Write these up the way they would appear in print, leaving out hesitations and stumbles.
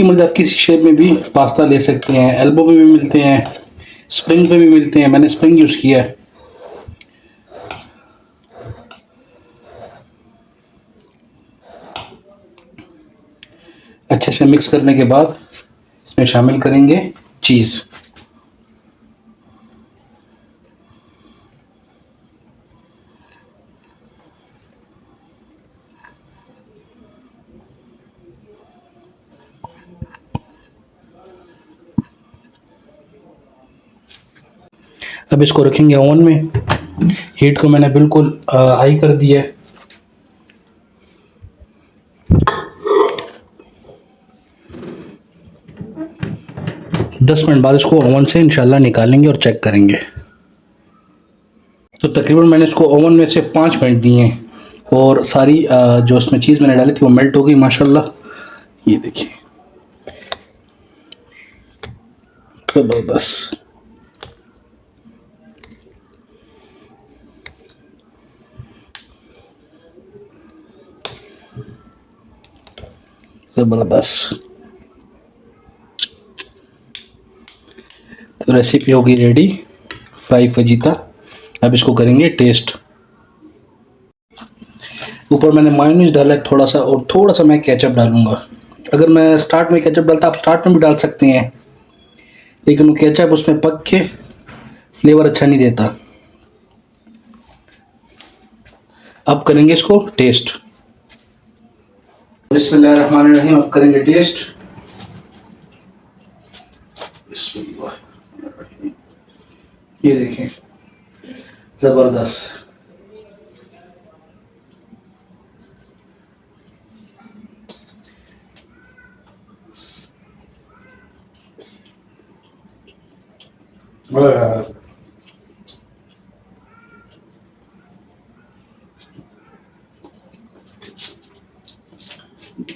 आपकी मर्ज़ी, आप किसी शेप में भी पास्ता ले सकते हैं, एल्बो में भी मिलते हैं, स्प्रिंग पे भी मिलते हैं, मैंने स्प्रिंग यूज़ किया है। अच्छे से मिक्स करने के बाद इसमें शामिल करेंगे चीज़। अब इसको रखेंगे ओवन में। हीट को मैंने बिल्कुल हाई कर दिया है। दस मिनट बाद इसको ओवन से इंशाल्लाह निकालेंगे और चेक करेंगे। तो तकरीबन मैंने इसको ओवन में सिर्फ 5 मिनट दिए हैं और सारी जो उसमें चीज़ मैंने डाली थी वो मेल्ट हो गई माशाल्लाह। ये देखिए, ज़बरदस्त। ज़बरदस्त। तो रेसिपी होगी रेडी, फ्राई फजीता। अब इसको करेंगे टेस्ट। ऊपर मैंने मायोनीज डाला है थोड़ा सा, और थोड़ा सा मैं केचप डालूंगा। अगर मैं स्टार्ट में केचप डालता, आप स्टार्ट में भी डाल सकते हैं, लेकिन वो केचप उसमें पक के फ्लेवर अच्छा नहीं देता। अब करेंगे इसको टेस्ट। बिस्मिल्लाहिर्रहमानिर्रहीम। अब करेंगे टेस्ट। ये देखें, ज़बरदस्त।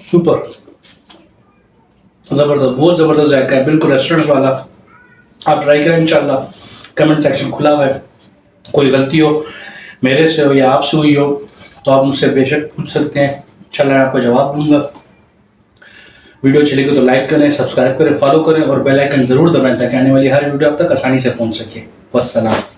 सुपर, ज़बरदस्त, बहुत ज़बरदस्त जायका है, बिल्कुल रेस्टोरेंट वाला। आप ट्राई करें इंशाल्लाह। कमेंट सेक्शन खुला हुआ है, कोई गलती हो मेरे से हो या आपसे हुई हो तो आप मुझसे बेशक पूछ सकते हैं, इंशाल्लाह मैं आपको जवाब दूंगा। वीडियो अच्छी लगी तो लाइक करें, सब्सक्राइब करें, फॉलो करें और बेल आइकन ज़रूर दबाएं ताकि आने वाली हर वीडियो आप तक आसानी से पहुंच सके। वस्सलाम।